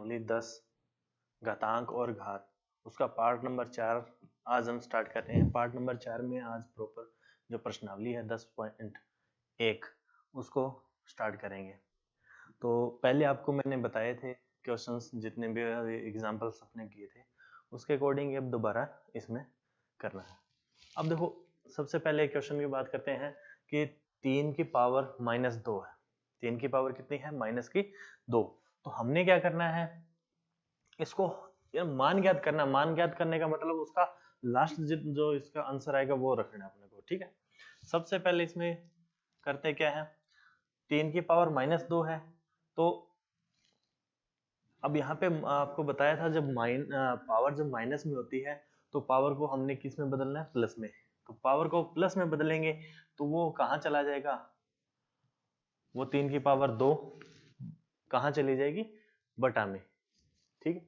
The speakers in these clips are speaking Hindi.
प्रश्नावली 10 घातांक और घात उसका पार्ट नंबर 4 आज हम स्टार्ट कर रहे हैं। पार्ट नंबर 4 में आज प्रॉपर जो प्रश्नावली है 10.1 उसको स्टार्ट करेंगे। तो पहले आपको मैंने बताए थे क्वेश्चंस, जितने भी एग्जांपल्स अपने किए थे उसके अकॉर्डिंग अब दोबारा इसमें करना है। अब देखो, सबसे पहले क्वेश्चन की बात करते हैं कि 3 की पावर -2 है। 3 की पावर कितनी है? -2। तो हमने क्या करना है, इसको मान ज्ञात करना। मान ज्ञात करने का मतलब उसका लास्ट जो इसका आंसर आएगा वो रखना है अपने को, ठीक है। सबसे पहले इसमें करते क्या है, 3 की पावर -2 है। तो अब यहाँ पे आपको बताया था जब पावर जब माइनस में होती है तो पावर को हमने किस में बदलना है? प्लस में। तो पावर को प्लस में बदलेंगे तो वो कहाँ चला जाएगा? वो 3 की पावर 2 कहाँ चली जाएगी? बटा में, ठीक है।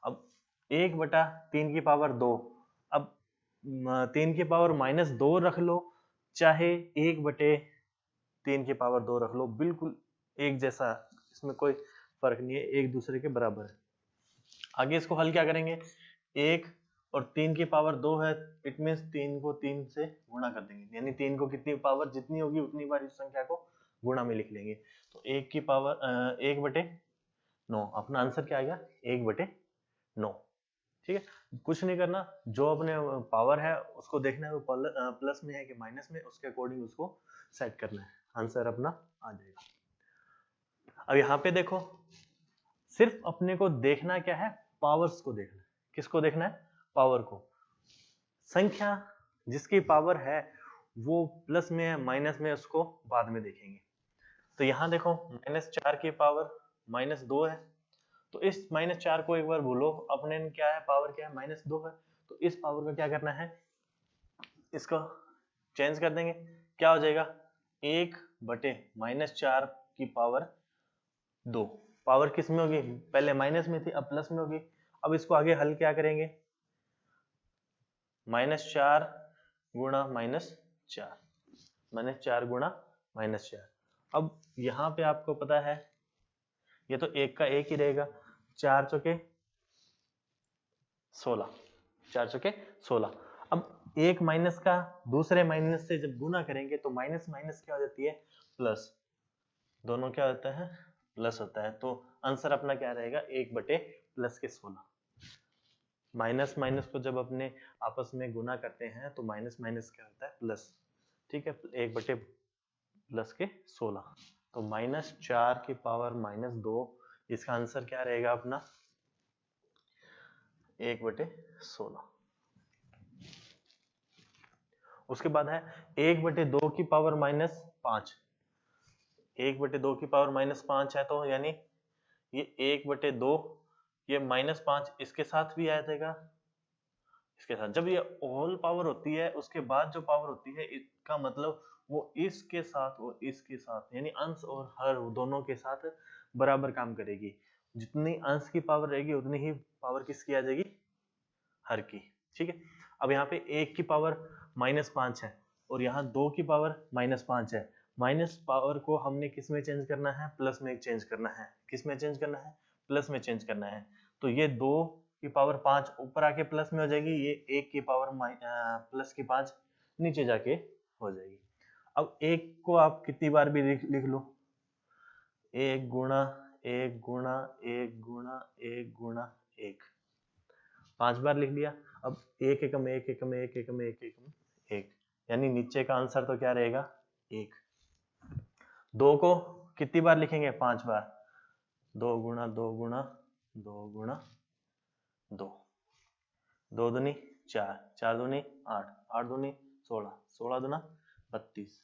अब 1/3 की पावर 2, अब 3 की पावर -2 रख लो, चाहे 1/3 की पावर 2 रख लो, बिल्कुल एक जैसा, इसमें कोई फर्क नहीं है, एक दूसरे के बराबर है। आगे इसको हल क्या करेंगे? 1 और 3 की पावर 2 है, इट मीन्स 3 को 3 से गुणा कर देंगे, यानी 3 को कितनी पावर जितनी होगी उतनी बार इस संख्या को गुणा में लिख लेंगे। तो 1 की पावर 1/9, अपना आंसर क्या आएगा? 1/9, ठीक है। कुछ नहीं करना, जो अपने पावर है उसको देखना है वो प्लस में है कि माइनस में, उसके अकॉर्डिंग उसको सेट करना है, आंसर अपना आ जाएगा। अब यहाँ पे देखो, सिर्फ अपने को देखना क्या है? पावर्स को देखना है। किसको देखना है? पावर को। संख्या जिसकी पावर है वो प्लस में है माइनस में, उसको बाद में देखेंगे। तो यहाँ देखो, -4 की पावर -2 है, तो इस -4 को एक बार भूलो, अपने क्या है, पावर क्या है? -2 है। तो इस पावर का क्या करना है? इसको चेंज कर देंगे, क्या हो जाएगा? 1/-4 की पावर 2। पावर किस में होगी? पहले माइनस में थी, अब प्लस में होगी। अब इसको आगे हल क्या करेंगे? -4 गुणा -4, -4 गुणा -4। अब यहाँ पे आपको पता है ये तो एक का एक ही रहेगा, 4 चौके 16, 4 चौके 16। अब एक माइनस का दूसरे माइनस से जब गुना करेंगे तो माइनस माइनस क्या हो जाती है? प्लस। दोनों क्या होता है? प्लस होता है। तो आंसर अपना क्या रहेगा? 1/+16। माइनस माइनस को जब अपने आपस में गुना करते हैं तो माइनस माइनस क्या होता है? प्लस, ठीक है। 1/+16, तो -4 की पावर -2, इसका आंसर क्या रहेगा अपना? 1/16। उसके बाद है 1/2 की पावर -5। 1/2 की पावर -5 है, तो यानी ये 1/2, ये -5 इसके साथ भी आ जाएगा, इसके साथ। जब ये होल पावर होती है उसके बाद जो पावर होती है, इसका मतलब वो इसके साथ वो इसके साथ, यानी अंश और हर दोनों के साथ बराबर काम करेगी। जितनी अंश की पावर रहेगी उतनी ही पावर किसकी आ जाएगी? हर की, ठीक है। अब यहाँ पे 1 की पावर -5 है और यहाँ 2 की पावर -5 है। माइनस पावर को हमने किस में चेंज करना है? प्लस में चेंज करना है। किस में चेंज करना है? प्लस में चेंज करना है। तो ये 2 की पावर 5 ऊपर आके प्लस में हो जाएगी, ये 1 की पावर प्लस की 5 नीचे जाके हो जाएगी। अब 1 को आप कितनी बार भी लिख लो, 1 गुणा 1 गुणा 1 गुणा 1 गुणा 1, 5 बार लिख लिया। अब 1 एकम 1 एकम 1 एकम 1 एकम 1, यानी नीचे का आंसर तो क्या रहेगा? 1। 2 को कितनी बार लिखेंगे? 5 बार। 2 गुणा 2 गुणा 2 गुणा 2, 2 दूनी 4, 4 दूनी 8, 8 दूनी 16, 16 दूना 32,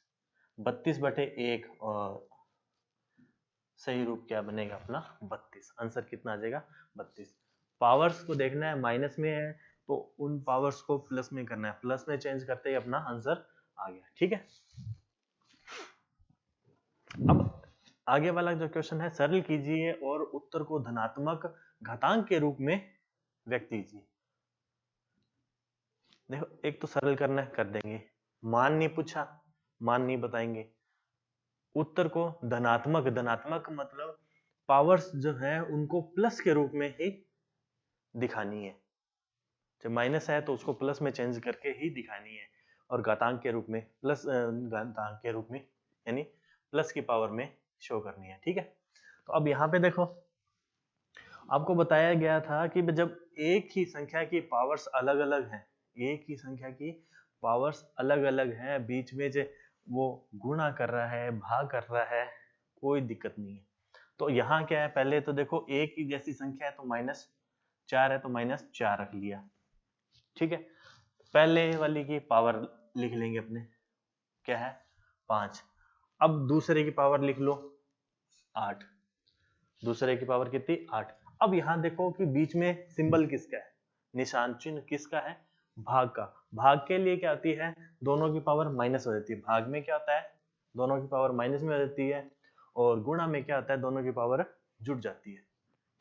32/1, और सही रूप क्या बनेगा अपना? 32। आंसर कितना आ जाएगा? 32। पावर्स को देखना है, माइनस में है तो उन पावर्स को प्लस में करना है, प्लस में चेंज करते ही अपना आंसर आ गया, ठीक है। अब आगे वाला जो क्वेश्चन है, सरल कीजिए और उत्तर को धनात्मक घातांक के रूप में व्यक्त कीजिए। देखो, एक तो सरल करना है, कर देंगे। मान नहीं पूछा, मान नहीं बताएंगे। उत्तर को धनात्मक, धनात्मक मतलब पावर्स जो है उनको प्लस के रूप में ही दिखानी है। जब माइनस है तो उसको प्लस में चेंज करके ही दिखानी है, और घातांक के रूप में प्लस घातांक के रूप में यानी प्लस की पावर में शो करनी है। ठीक है, तो अब यहाँ पे देखो आपको बताया गया था कि जब एक ही संख्या की पावर्स अलग अलग हैं, एक ही संख्या की पावर्स अलग अलग हैं, बीच में जो वो गुणा कर रहा है भाग कर रहा है, कोई दिक्कत नहीं है। तो यहाँ क्या है, पहले तो देखो एक ही जैसी संख्या है तो -4 है तो -4 रख लिया। ठीक है, पहले वाली की पावर लिख लेंगे अपने, क्या है 5। अब दूसरे की पावर लिख लो 8, दूसरे की पावर कितनी 8। अब यहाँ देखो कि बीच में सिंबल किसका है, निशान चिन्ह किसका है, भाग का। भाग के लिए क्या होती है, दोनों की पावर माइनस हो जाती है। भाग में क्या होता है, दोनों की पावर माइनस में हो जाती है, और गुणा में क्या होता है, दोनों की पावर जुड़ जाती है।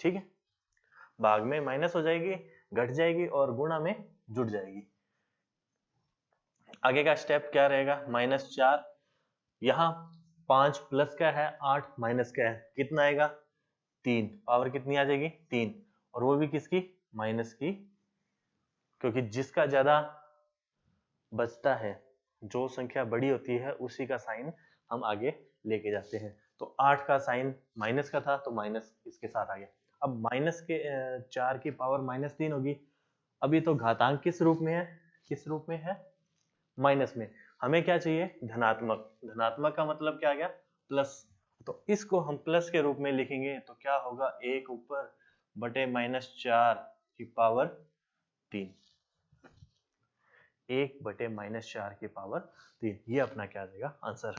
ठीक है, भाग में माइनस हो जाएगी, घट जाएगी, और गुणा में जुड़ जाएगी। आगे का स्टेप क्या रहेगा, -4, यहाँ 5 प्लस का है, 8 माइनस का है, कितना आएगा 3। पावर कितनी आ जाएगी 3, और वो भी किसकी, माइनस की, क्योंकि जिसका ज्यादा बचता है, जो संख्या बड़ी होती है उसी का साइन हम आगे लेके जाते हैं। तो 8 का साइन माइनस का था तो माइनस इसके साथ आ गया। अब माइनस के 4 की पावर -3 होगी। अभी तो घातांक किस रूप में है, किस रूप में है, माइनस में। हमें क्या चाहिए, धनात्मक। धनात्मक का मतलब क्या आ गया, प्लस। तो इसको हम प्लस के रूप में लिखेंगे तो क्या होगा, 1 ऊपर बटे -4 की पावर 3, 1 बटे -4 की पावर 3। ये अपना क्या आ जाएगा आंसर।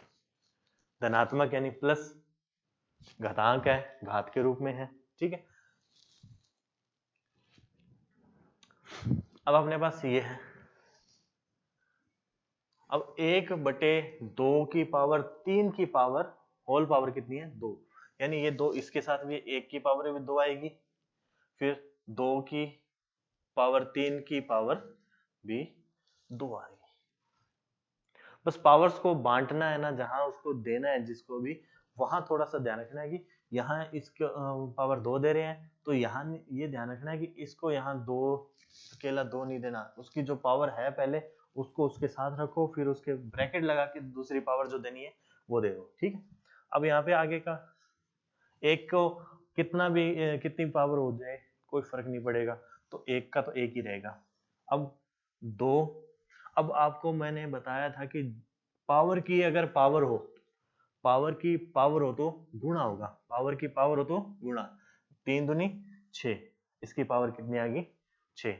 धनात्मक यानी प्लस, घातांक है, घात के रूप में है। ठीक है, अब अपने पास ये है। अब 1 बटे 2 की पावर 3 की पावर होल पावर कितनी है 2, यानी ये 2 इसके साथ भी 1 की पावर भी 2 आएगी, फिर 2 की पावर 3 की पावर भी 2 आएगी। बस पावर्स को बांटना है ना, जहां उसको देना है जिसको भी, वहां थोड़ा सा ध्यान रखना है कि यहाँ इसको पावर 2 दे रहे हैं तो यहाँ ये ध्यान रखना है कि इसको यहाँ 2 अकेला 2 नहीं देना, उसकी जो पावर है पहले उसको उसके साथ रखो, फिर उसके ब्रैकेट लगा के दूसरी पावर जो देनी है वो दे दो। ठीक है, अब यहाँ पे आगे का एक को कितना भी कितनी पावर हो जाए कोई फर्क नहीं पड़ेगा, तो एक का तो एक ही रहेगा। अब 2, अब आपको मैंने बताया था कि पावर की अगर पावर हो, पावर की पावर हो तो गुणा होगा, पावर की पावर हो तो गुणा। 3 दूनी 6, इसकी पावर कितनी आ गई 6,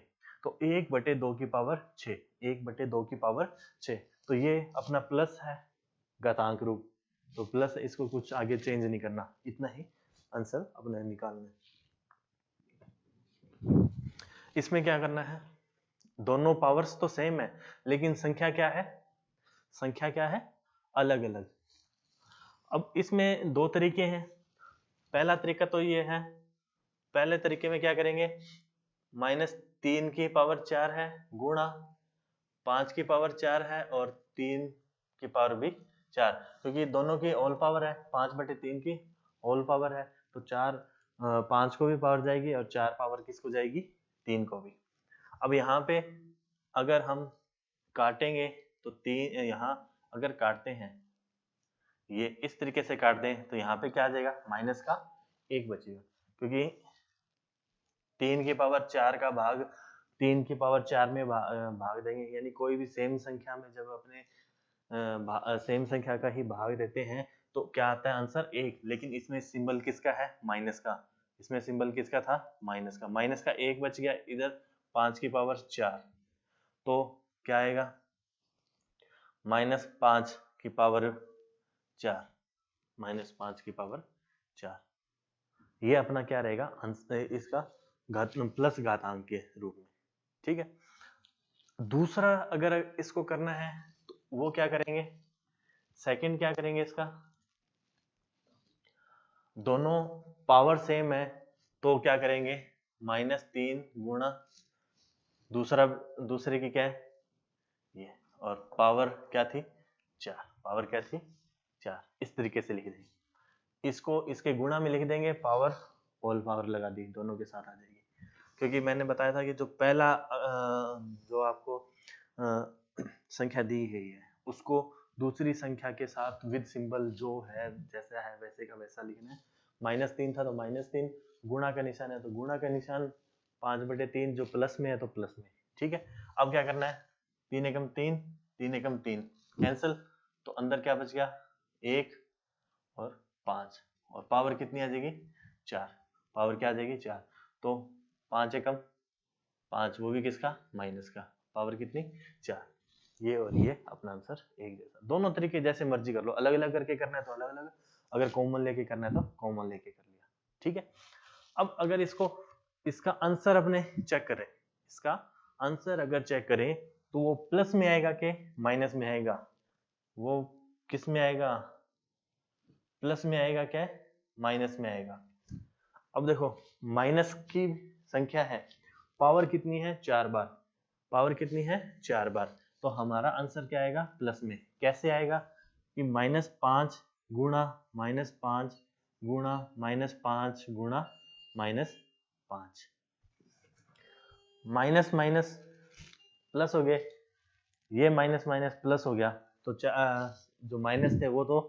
तो 1 बटे 2 की पावर 6, 1 बटे 2 की पावर 6। तो ये अपना प्लस है घातांक रूप, तो प्लस, इसको कुछ आगे चेंज नहीं करना, इतना ही आंसर अपने निकालना है। इसमें क्या करना है, दोनों पावर्स तो सेम है लेकिन संख्या क्या है, संख्या क्या है अलग अलग। अब इसमें 2 तरीके हैं। पहला तरीका तो ये है, पहले तरीके में क्या करेंगे, -3 की पावर 4 है गुणा 5 की पावर 4 है और 3 की पावर भी 4, क्योंकि दोनों की होल पावर है, 5 बटे 3 की होल पावर है, तो 4 5 को भी पावर जाएगी और 4 पावर किसको जाएगी 3 को भी। अब यहाँ पे अगर हम काटेंगे तो 3 यहाँ अगर काटते हैं, ये इस तरीके से काट दें तो यहाँ पे क्या आ जाएगा, माइनस का 1 बचेगा, क्योंकि 3 की पावर 4 का भाग 3 की पावर 4 में भाग देंगे, यानी कोई भी सेम संख्या में जब अपने सेम संख्या का ही भाग देते हैं तो क्या आता है आंसर 1, लेकिन इसमें सिंबल किसका है माइनस का, इसमें सिंबल किसका था माइनस का, माइनस का 1 बच गया, इधर 5 की पावर 4, तो क्या आएगा -5 की पावर 4, -5 की पावर 4। ये अपना क्या रहेगा इसका प्लस घातांक के रूप में। ठीक है, दूसरा अगर इसको करना है तो वो क्या करेंगे, सेकंड क्या करेंगे, इसका दोनों पावर सेम है तो क्या करेंगे, -3 गुणा दूसरे की क्या है ये, और पावर क्या थी 4, पावर क्या थी 4, इस तरीके से लिख देंगे। इसको इसके गुणा में लिख देंगे, पावर होल पावर लगा दी, दोनों के साथ आ जाएगी। क्योंकि मैंने बताया था कि जो पहला जो आपको संख्या दी गई है उसको दूसरी संख्या के साथ विद सिंबल जो है जैसा है वैसे का वैसा लिखना है। -3 था तो -3, गुणा का निशान है तो गुणा का निशान, 5/3 जो प्लस में है तो प्लस में। ठीक है, अब क्या करना है, 3 एकम 3, 3 एकम 3 कैंसिल, तो अंदर क्या बच गया, 1 और 5, और पावर कितनी आ जाएगी, 4। पावर क्या आ जाएगी, 4। तो 5 एकम 5, वो भी किसका, माइनस का, पावर कितनी, 4। ये और ये अपना आंसर एक जैसा। दोनों तरीके जैसे मर्जी कर लो, अलग अलग करके करना है तो अलग अलग, अगर कॉमन लेके करना है तो कॉमन लेके कर लिया। ठीक है, अब अगर इसको इसका आंसर अपने चेक करें, इसका आंसर अगर चेक करें तो वो प्लस में आएगा कि माइनस में आएगा, वो किस में आएगा, प्लस में आएगा क्या, माइनस में आएगा। अब देखो माइनस की संख्या है, पावर कितनी है, 4 बार, पावर कितनी है, 4 बार, तो हमारा आंसर क्या आएगा, प्लस में। कैसे आएगा कि -5 गुणा -5 गुणा -5 गुणा -5, माइनस माइनस प्लस हो गए, ये माइनस माइनस प्लस हो गया, तो जो माइनस थे वो तो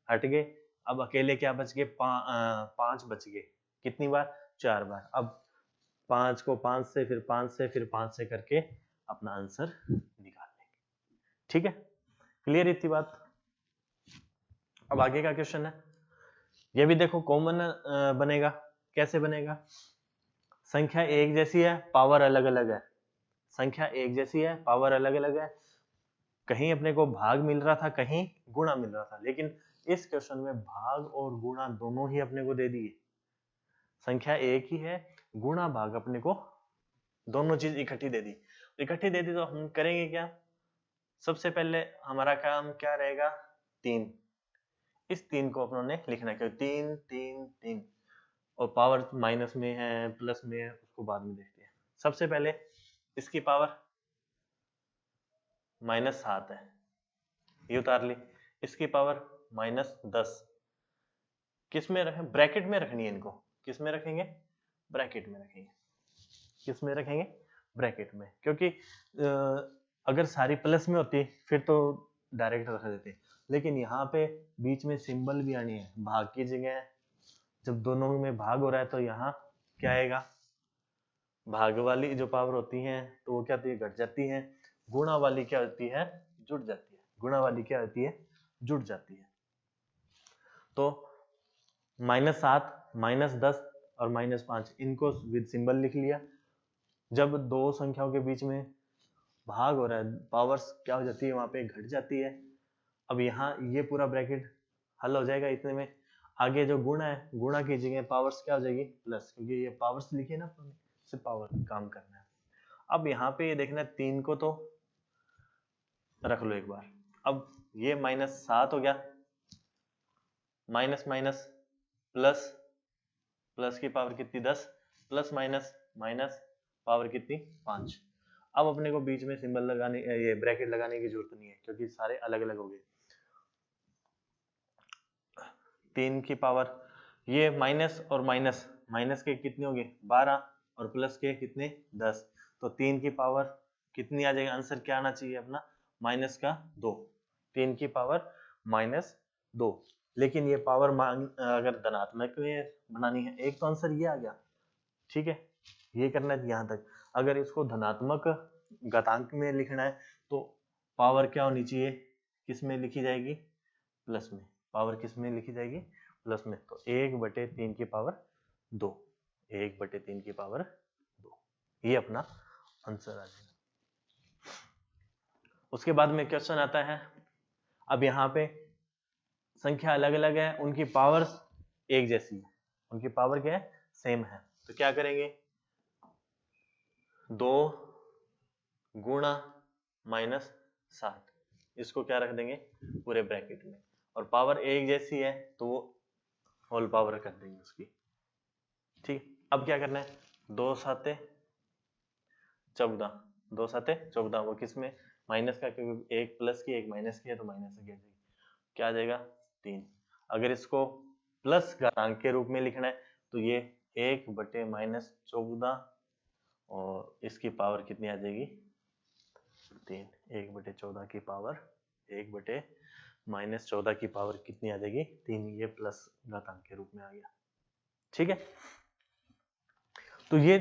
हट गए, अब अकेले क्या बच गए, 5 बच गए, कितनी बार, 4 बार। अब 5 को 5 से फिर 5 से फिर 5 से करके अपना आंसर निकाल लेंगे। ठीक है, क्लियर इतनी बात। अब आगे का क्वेश्चन है, ये भी देखो कॉमन बनेगा। कैसे बनेगा, संख्या एक जैसी है, पावर अलग अलग है, संख्या एक जैसी है, पावर अलग अलग है, कहीं अपने को भाग मिल रहा था, कहीं गुणा मिल रहा था, लेकिन इस क्वेश्चन में भाग और गुणा दोनों ही अपने को दे दिए। संख्या एक ही है, गुणा भाग अपने को दोनों चीज इकट्ठी दे दी, इकट्ठी दे दी तो हम करेंगे क्या, सबसे पहले हमारा काम क्या रहेगा, 3, इस 3 को अपनों ने लिखना है, क्योंकि 3 3 3 और पावर माइनस में है प्लस में है उसको बाद में देखते हैं। सबसे पहले इसकी पावर -7 है, ये उतार ली, इसकी पावर -10, किस में रखें, ब्रैकेट में रखनी है इनको, किस में रखेंगे, ब्रैकेट में रखेंगे, किस में रखेंगे, ब्रैकेट में, क्योंकि अगर सारी प्लस में होती फिर तो डायरेक्ट रख देते, लेकिन यहाँ पे बीच में सिंबल भी आनी है, भाग की जगह जब दोनों में भाग हो रहा है तो यहाँ क्या आएगा, भाग वाली जो पावर होती है तो वो क्या होती है, घट जाती है, गुणा वाली क्या होती है, जुड़ जाती है, गुणा वाली क्या होती है, जुड़ जाती है। तो -7 -10 और -5 इनको विद सिंबल लिख लिया। जब दो संख्याओं के बीच में भाग हो रहा है, पावर्स क्या हो जाती है, वहां पे घट जाती है। अब यहाँ ये पूरा ब्रैकेट हल हो जाएगा इतने में, आगे जो गुणा है, गुणा की जगह पावर्स क्या हो जाएगी, प्लस, क्योंकि ये पावर्स लिखे ना, सिर्फ पावर काम करना है। अब यहाँ पे ये देखना है, 3 को तो रख लो एक बार, अब ये -7 हो गया, माइनस माइनस प्लस, प्लस की पावर कितनी, 10, प्लस माइनस माइनस, पावर कितनी, 5। अब अपने को बीच में सिंबल लगाने, ये ब्रैकेट लगाने की जरूरत नहीं है, क्योंकि सारे अलग अलग हो गए। 3 की पावर, ये माइनस और माइनस, माइनस के कितने हो गए, 12, और प्लस के कितने, 10, तो 3 की पावर कितनी आ जाएगी, आंसर क्या आना चाहिए अपना, -2, 3 की पावर -2। लेकिन ये पावर अगर धनात्मक में बनानी है, एक तो आंसर ये आ गया, ठीक है, ये करना है यहाँ तक। अगर इसको धनात्मक घातांक में लिखना है तो पावर क्या होनी चाहिए, किस में लिखी जाएगी, प्लस में, पावर किस में लिखी जाएगी, प्लस में, तो 1/3 की पावर 2, 1/3 की पावर 2, ये अपना आंसर आ जाएगा। उसके बाद में क्वेश्चन आता है, अब यहाँ पे संख्या अलग अलग है, उनकी पावर्स एक जैसी है, उनकी पावर क्या है, सेम है, तो क्या करेंगे, 2 गुणा -7, इसको क्या रख देंगे, पूरे ब्रैकेट में, और पावर एक जैसी है तो वो होल पावर कर देंगे उसकी। ठीक, अब क्या करना है, 2 7 14, 2 7 14, वो किस में, माइनस का, क्योंकि एक प्लस की एक माइनस की है तो माइनस से क्या आ जाएगा, 3। अगर इसको प्लस घातांक के रूप में लिखना है तो ये 1/-14 और इसकी पावर कितनी आ जाएगी 3। 1/14 की पावर 1/-14 की पावर कितनी आ जाएगी 3। ये प्लस घातांक के रूप में आ गया। ठीक है, तो ये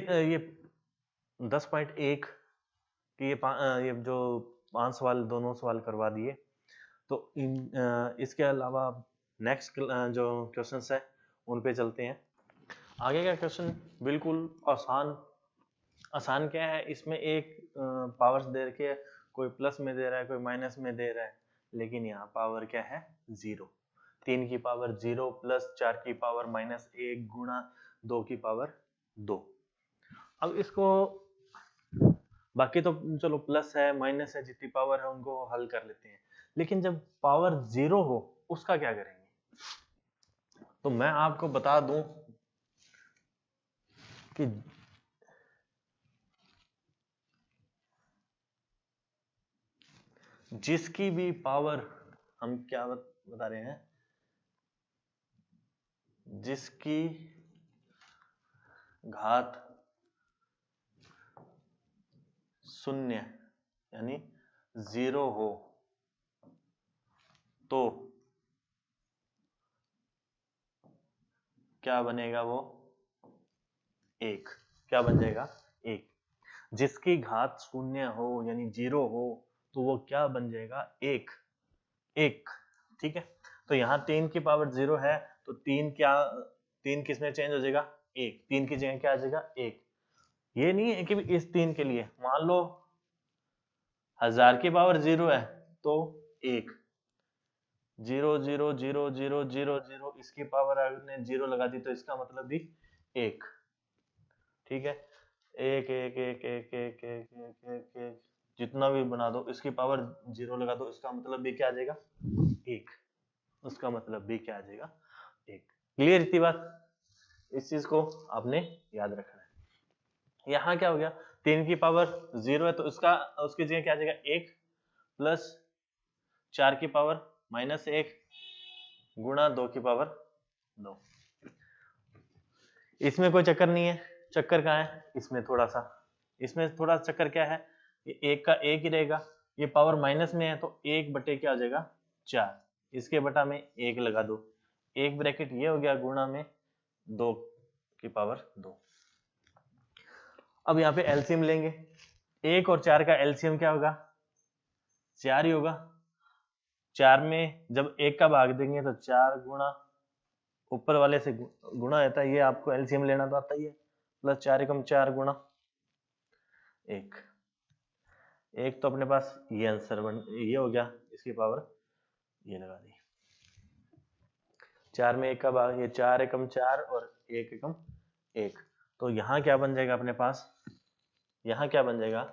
10.1 कि ये जो 5 सवाल दोनों सवाल करवा दिए। तो इसके अलावा नेक्स्ट जो क्वेश्चंस है उन पे चलते हैं। आगे का क्वेश्चन बिल्कुल आसान क्या है, इसमें एक पावर्स दे के कोई प्लस में दे रहा है कोई माइनस में दे रहा है, लेकिन यहाँ पावर क्या है 0। 3 की पावर 0 प्लस 4 की पावर -1 गुणा 2 की पावर 2। अब इसको बाकी तो चलो प्लस है माइनस है जितनी पावर है उनको हल कर लेते हैं, लेकिन जब पावर 0 हो उसका क्या करेंगे। तो मैं आपको बता दूं कि जिसकी भी पावर हम क्या बता रहे हैं, जिसकी घात 0 यानी 0 हो तो क्या बनेगा वो 1। क्या बन जाएगा 1। जिसकी घात 0 हो यानी 0 हो तो वो क्या बन जाएगा 1। ठीक है, तो यहाँ 3 की पावर 0 है तो 3 किस में चेंज हो जाएगा 1। 3 की जगह क्या आ जाएगा 1। ये नहीं है कि इस 3 के लिए मान लो 1000 की पावर 0 है तो 1। 0 0 0 0 0 0 इसकी पावर आपने 0 लगा दी तो इसका मतलब भी 1। ठीक है, 1 1 1 1 1 1 1 1 1 जितना भी बना दो इसकी पावर 0 लगा दो इसका मतलब भी क्या आ जाएगा 1। उसका मतलब भी क्या आ जाएगा 1। क्लियर इतनी बात, इस चीज को आपने याद रखना है। यहाँ क्या हो गया 3 की पावर 0 है तो उसकी जगह क्या आ जाएगा 1 प्लस 4 की पावर -1 गुणा 2 की पावर 2। इसमें कोई चक्कर नहीं है, चक्कर कहाँ है इसमें थोड़ा चक्कर क्या है, ये 1 का 1 ही रहेगा, ये पावर माइनस में है तो 1 बटे क्या हो जाएगा 4, इसके बटा में 1 लगा दो, 1 ब्रैकेट ये हो गया गुणा में 2 की पावर 2। अब यहाँ पे एलसीएम लेंगे, 1 और 4 का एलसीएम क्या होगा 4 ही होगा। 4 में जब 1 का भाग देंगे तो 4 गुणा ऊपर वाले से गुणा रहता है, ये आपको एलसीएम लेना तो आता ही है, प्लस 4 एकम 4 गुणा 1। तो अपने पास ये आंसर ये हो गया, इसकी पावर ये लगा दी। 4 में 1 का भाग, ये 4 एकम 4 और 1 एकम 1, तो यहाँ क्या बन जाएगा अपने पास, यहाँ क्या बन जाएगा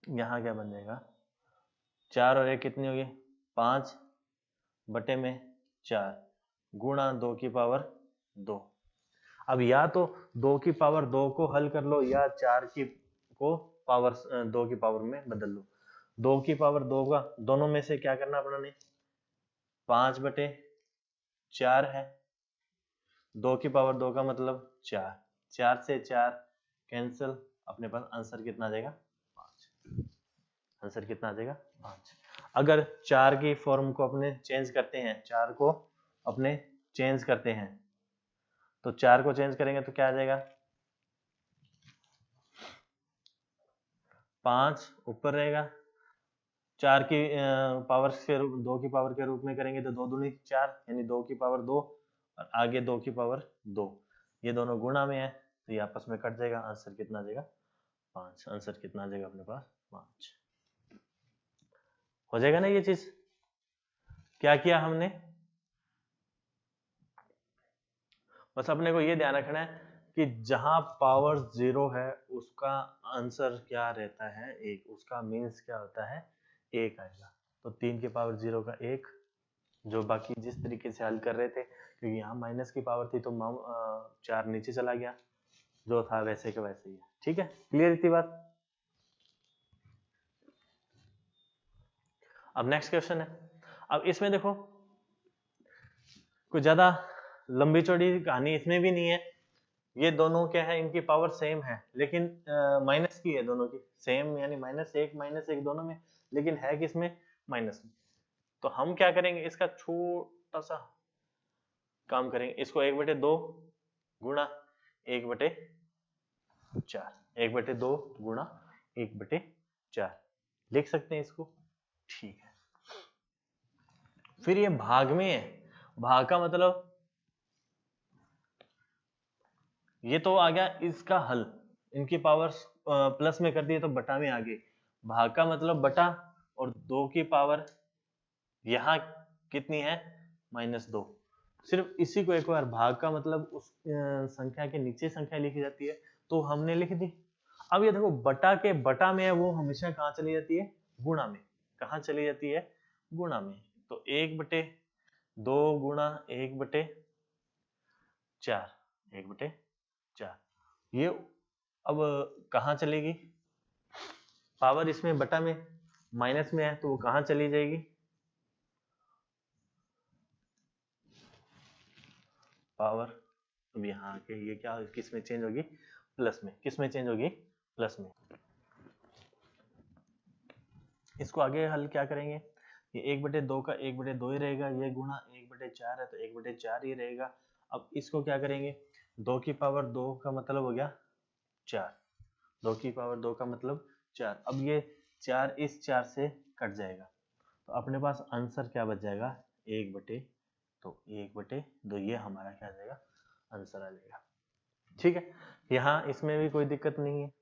यहाँ क्या बन जाएगा 4 और 1 कितनी होगी 5 बटे में 4 गुणा 2 की पावर 2। अब या तो 2 की पावर 2 को हल कर लो या 4 की को पावर 2 की पावर में बदल लो। 2 की पावर 2 का दोनों में से क्या करना अपने 5 बटे 4 है, 2 की पावर 2 का मतलब 4, 4 से 4 कैंसिल, अपने पास आंसर कितना आ जाएगा 5। आंसर कितना आ जाएगा 5। अगर 4 की फॉर्म को अपने चेंज करते हैं, 4 को अपने चेंज करते हैं तो 4 को चेंज करेंगे तो क्या आ जाएगा 5 ऊपर रहेगा, 4 की पावर के 2 की पावर के रूप में करेंगे तो 2 दूनी 4 यानी 2 की पावर 2 और आगे 2 की पावर 2, ये दोनों गुणा में है तो ये आपस में कट जाएगा, आंसर कितना आ जाएगा 5। आंसर कितना आ जाएगा अपने पास 5। हो जाएगा ना ये चीज। क्या किया हमने, बस अपने को ये ध्यान रखना है कि जहां पावर 0 है उसका आंसर क्या रहता है 1, उसका मीन्स क्या होता है 1 आएगा। तो 3 की पावर 0 का 1, जो बाकी जिस तरीके से हल कर रहे थे क्योंकि यहाँ माइनस की पावर थी तो 4 नीचे चला गया, जो था वैसे का वैसे ही है। ठीक है, क्लियर इतनी बात। अब नेक्स्ट क्वेश्चन है। अब इसमें देखो कुछ ज्यादा लंबी चौड़ी कहानी इसमें भी नहीं है। ये दोनों क्या है, इनकी पावर सेम है लेकिन माइनस की है, दोनों की सेम यानी -1 दोनों में, लेकिन है किसमें, माइनस में। तो हम क्या करेंगे, इसका छोटा सा काम करेंगे, इसको 1/2 गुणा 1/4, 1/2 गुणा 1/4 लिख सकते हैं इसको। ठीक है, फिर ये भाग में है, भाग का मतलब ये तो आ गया इसका हल, इनकी पावर प्लस में कर दिए तो बटा में आ गई। भाग का मतलब बटा, और 2 की पावर यहाँ कितनी है, -2। सिर्फ इसी को एक बार, भाग का मतलब उस संख्या के नीचे संख्या लिखी जाती है, तो हमने लिख दी। अब ये देखो बटा के बटा में है, वो हमेशा कहाँ चली जाती है, गुणा में। कहाँ चली जाती है, गुणा में। तो 1/2 गुणा 1/4, 1/4 ये अब कहाँ चलेगी, पावर इसमें बटा में, माइनस में है तो वो कहाँ चली जाएगी, पावर अब यहाँ आके ये क्या किस में चेंज होगी, प्लस में। किस में चेंज होगी, प्लस में। इसको आगे हल क्या करेंगे, ये 1/2 का 1/2 ही रहेगा, ये गुणा 1/4 है तो 1/4 ही रहेगा। अब इसको क्या करेंगे, 2 की पावर 2 का मतलब हो गया 4, 2 की पावर 2 का मतलब 4। अब ये 4 इस 4 से कट जाएगा, तो अपने पास आंसर क्या बच जाएगा, 1/2 ये हमारा क्या आ जाएगा, आंसर आ जाएगा। ठीक है, यहाँ इसमें भी कोई दिक्कत नहीं है।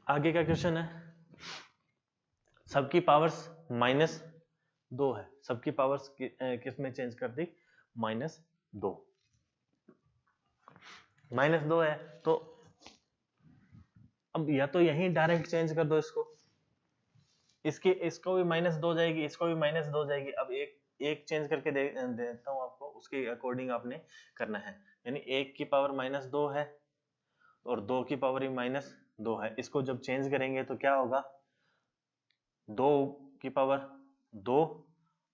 आगे का क्वेश्चन है, सबकी पावर्स -2 है, सबकी पावर्स किस में चेंज कर दी, -2 है। तो अब या तो यहीं डायरेक्ट चेंज कर दो इसको, इसको भी -2 जाएगी, इसको भी -2 जाएगी। अब एक चेंज करके देता हूँ आपको, उसके अकॉर्डिंग आपने करना है। यानी 1 की पावर -2 है और 2 की पावर ही -2 है, इसको जब चेंज करेंगे तो क्या होगा, 2 की पावर 2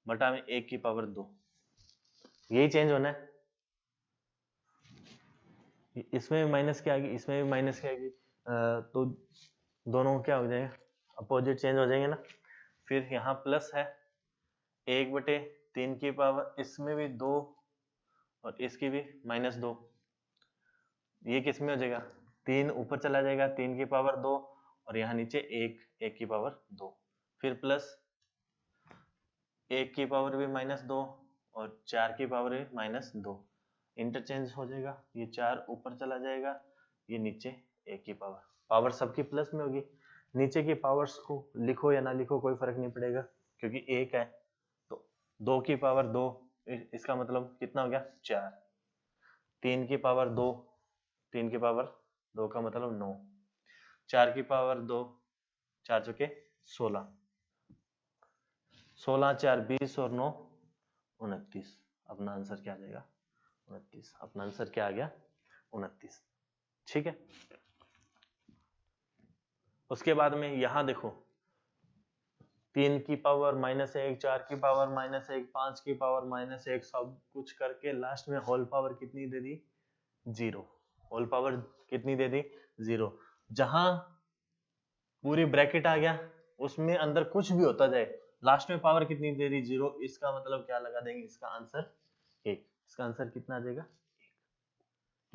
बटा में 1 की पावर 2, यही चेंज होना है। इसमें भी माइनस क्या आएगी, इसमें भी माइनस क्या आएगी, तो दोनों क्या हो जाएगा, अपोजिट चेंज हो जाएंगे ना। फिर यहाँ प्लस है 1/3 की पावर, इसमें भी 2 और इसकी भी -2, ये किस में हो जाएगा, 3 ऊपर चला जाएगा, 3 की पावर 2 और यहाँ नीचे 1 की पावर 2, फिर प्लस 1 की पावर भी -2 और 4 की पावर भी -2, इंटरचेंज हो जाएगा, ये 4 ऊपर चला जाएगा, ये नीचे 1 की पावर सबकी प्लस में होगी। नीचे की पावर्स को लिखो या ना लिखो कोई फर्क नहीं पड़ेगा, क्योंकि 1 है तो 2 की पावर 2, इसका मतलब कितना हो गया, 4, 3 की पावर 2, 3 की पावर 2 का मतलब 9, 4 की पावर 2, 4 चौके 16, 16 4 20 और 9 29। अपना आंसर क्या आ जाएगा, 29। अपना आंसर क्या आ गया, 29। ठीक है, उसके बाद में यहां देखो 3 की पावर -1, 4 की पावर -1, 5 की पावर -1, सब कुछ करके लास्ट में होल पावर कितनी दे दी, 0। होल पावर कितनी दे दी, 0। जहां पूरी ब्रैकेट आ गया, उसमें अंदर कुछ भी होता जाए, लास्ट में पावर कितनी दे दी, 0। इसका मतलब क्या लगा देंगे, इसका आंसर 1। इसका आंसर कितना आ जाएगा,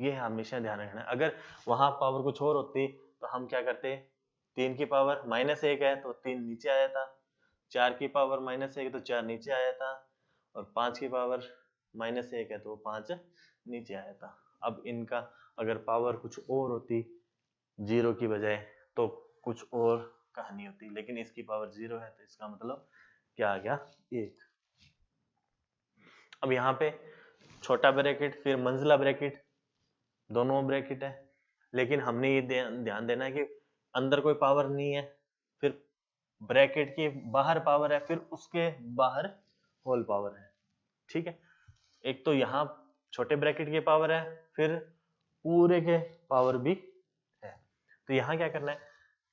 1। ये हमेशा ध्यान रखना है। अगर वहां पावर कुछ और होती तो हम क्या करते, 3 की पावर -1 है तो 3 नीचे आया था, 4 की पावर -1 तो 4 नीचे आया था, और 5 की पावर -1 है तो 5 नीचे आया था। अब इनका अगर पावर कुछ और होती 0 की बजाय तो कुछ और कहानी होती, लेकिन इसकी पावर 0 है तो इसका मतलब क्या आ गया, 1। अब यहाँ पे छोटा ब्रैकेट फिर मंजिला ब्रैकेट, दोनों ब्रैकेट है, लेकिन हमने ये ध्यान देना है कि अंदर कोई पावर नहीं है, फिर ब्रैकेट के बाहर पावर है, फिर उसके बाहर होल पावर है। ठीक है, एक तो यहाँ छोटे ब्रैकेट की पावर है, फिर पूरे के पावर भी है। तो यहाँ क्या करना है,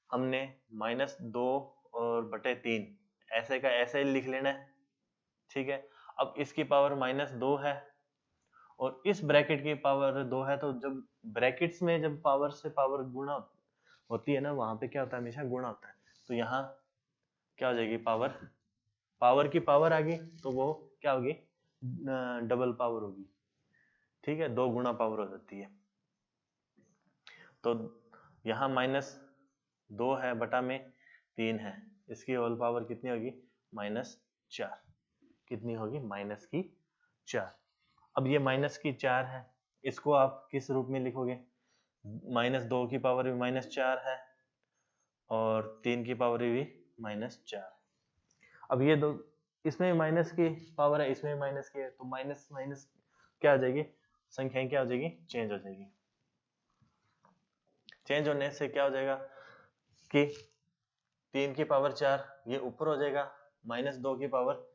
हमने -2 और बटे 3, ऐसे का ऐसे ही लिख लेना है, ठीक है। अब इसकी पावर -2 है और इस ब्रैकेट की पावर 2 है, तो जब ब्रैकेट्स में जब पावर से पावर गुणा होती है ना, वहां पे क्या होता है, हमेशा गुणा होता है। तो यहाँ क्या हो जाएगी, पावर की पावर आ गई, तो वो क्या होगी, डबल पावर होगी, ठीक है, 2 गुना पावर हो जाती है। तो यहाँ -2 है बटा में 3 है, इसकी होल पावर कितनी होगी, -4, कितनी होगी, -4। अब ये -4 है, इसको आप किस रूप में लिखोगे, -2 की पावर भी -4 है और 3 की पावर भी -4। अब ये दो, इसमें माइनस की पावर है, इसमें माइनस की है, तो माइनस माइनस क्या हो जाएगी, संख्याएं क्या हो जाएगी, चेंज हो जाएगी। चेंज होने से क्या हो जाएगा कि 3 की पावर 4 ये ऊपर हो जाएगा, -2 की पावर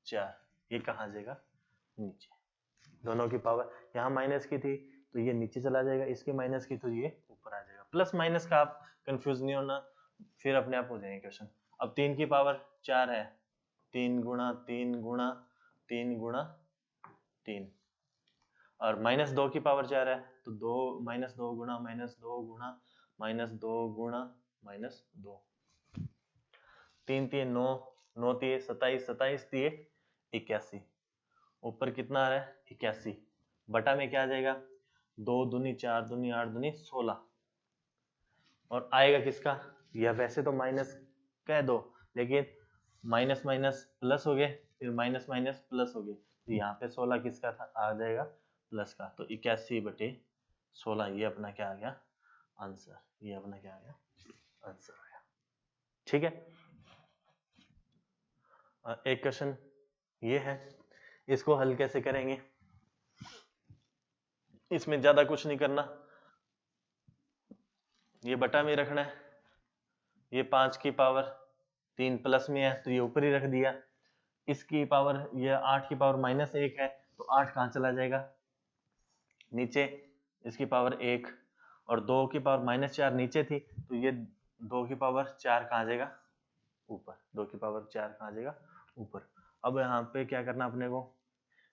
4 ये कहाँ आ जाएगा, नीचे। दोनों की पावर, यहाँ माइनस की थी तो ये नीचे चला जाएगा, इसके माइनस की तो ये ऊपर आ जाएगा। प्लस माइनस का आप कंफ्यूज नहीं होना, फिर अपने आप हो जाएंगे क्वेश्चन। अब 3 की पावर 4 है, 3 गुणा 3 गुणा 3 गुणा 3, और -2 की पावर 4 है, तो -2 गुणा -2 गुणा -2 गुणा -2, 3 3 9, 9 3 27, 27 3 81, ऊपर कितना आ रहा है, 81, बटा में क्या आ जाएगा, 2 दूनी 4 दूनी 8 दूनी 16, और आएगा किसका, यह वैसे तो माइनस कह दो, लेकिन माइनस माइनस प्लस हो गए, फिर माइनस माइनस प्लस हो गए, तो यहाँ पे 16 किसका था, आ जाएगा प्लस का, तो 81 बटे 16 ये अपना क्या आ गया आंसर, ये अपना क्या आ गया आंसर आ गया, ठीक है। एक क्वेश्चन ये है, इसको हल कैसे करेंगे, इसमें ज्यादा कुछ नहीं करना, ये बटा में रखना है, ये 5 की पावर 3 प्लस में है तो ये ऊपर ही रख दिया, इसकी पावर, ये 8 की पावर -1 है तो 8 कहाँ चला जाएगा, नीचे, इसकी पावर 1, और 2 की पावर -4 नीचे थी, तो ये 2 की पावर 4 कहाँ जाएगा, ऊपर, 2 की पावर 4 कहाँ जाएगा, ऊपर। अब यहाँ पे क्या करना अपने को,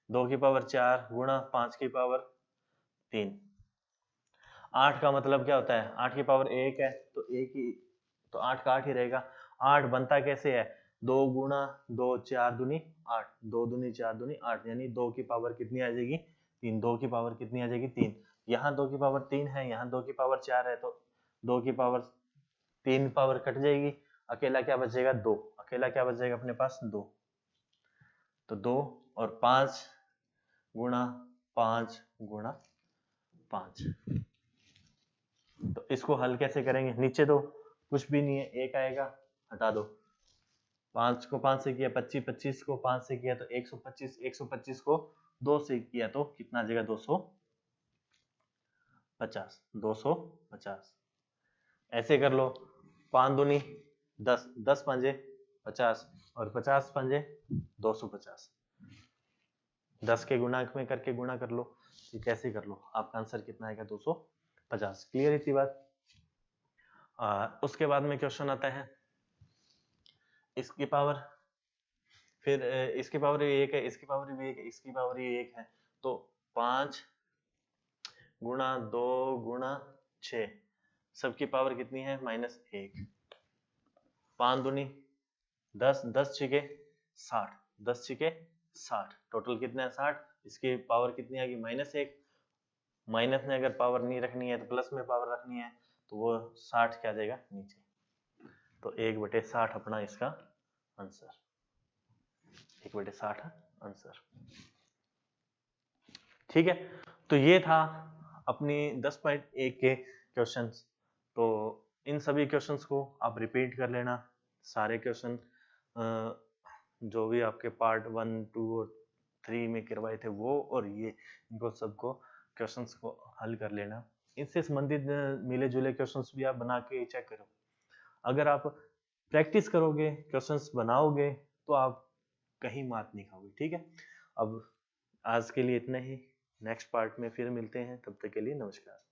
2 की पावर 4 गुणा 5 की पावर 3, 8 का मतलब क्या होता है, 8 की पावर 1 है तो 1 ही, तो 8 का 8 ही रहेगा। 8 बनता कैसे है, 2 गुणा 2 4 दूनी 8, 2 दूनी 4 दूनी 8, यानी 2 की पावर कितनी आ जाएगी, 3, 2 की पावर कितनी आ जाएगी, 3। यहाँ 2 की पावर 3 है, यहाँ 2 की पावर 4 है, तो 2 की पावर 3 पावर कट जाएगी, अकेला क्या बचेगा, 2, अकेला क्या बचेगा अपने पास, 2, तो 2 और 5 गुणा 5 गुणा 5, तो इसको हल कैसे करेंगे, नीचे तो कुछ भी नहीं है, 1 आएगा, हटा दो, 5 को 5 से किया 25, 25 को 5 से किया तो 125, 125 को 2 से किया तो कितना आ जाएगा, 250, 250, ऐसे कर लो, 5 दूनी 10, 10 पंजे 50 और 50 पंजे 250, 10 के गुणांक में करके गुणा कर लो, ये कैसे कर लो, आपका आंसर कितना आएगा, 250, क्लियर इतनी बात। उसके बाद में क्वेश्चन आता है इसकी पावर, फिर इसकी पावर भी 1 है, इसकी पावर भी 1 है, इसकी पावर भी 1 है, तो 5 गुणा 2 गुणा 6, सबकी पावर कितनी है, -1, 5 दूनी 10, 10 छिके 60, 10 छिके 60, टोटल कितना है 60, इसकी पावर कितनी आएगी, -1, माइनस में अगर पावर नहीं रखनी है तो प्लस में पावर रखनी है, तो वो 60 क्या जाएगा नीचे, तो 1/60 अपना इसका आंसर, 1/60 आंसर, ठीक है। तो ये था अपनी 10.1 के क्वेश्चंस, तो इन सभी क्वेश्चंस को आप रिपीट कर लेना, सारे क्वेश्चन जो भी आपके पार्ट 1, 2 और 3 में करवाए थे वो और ये, इनको सबको क्वेश्चंस को हल कर लेना, इनसे संबंधित मिले जुले क्वेश्चंस भी आप बना के चेक करो, अगर आप प्रैक्टिस करोगे, क्वेश्चंस बनाओगे, तो आप कहीं मात नहीं खाओगे, ठीक है। अब आज के लिए इतना ही, नेक्स्ट पार्ट में फिर मिलते हैं, तब तक के लिए नमस्कार।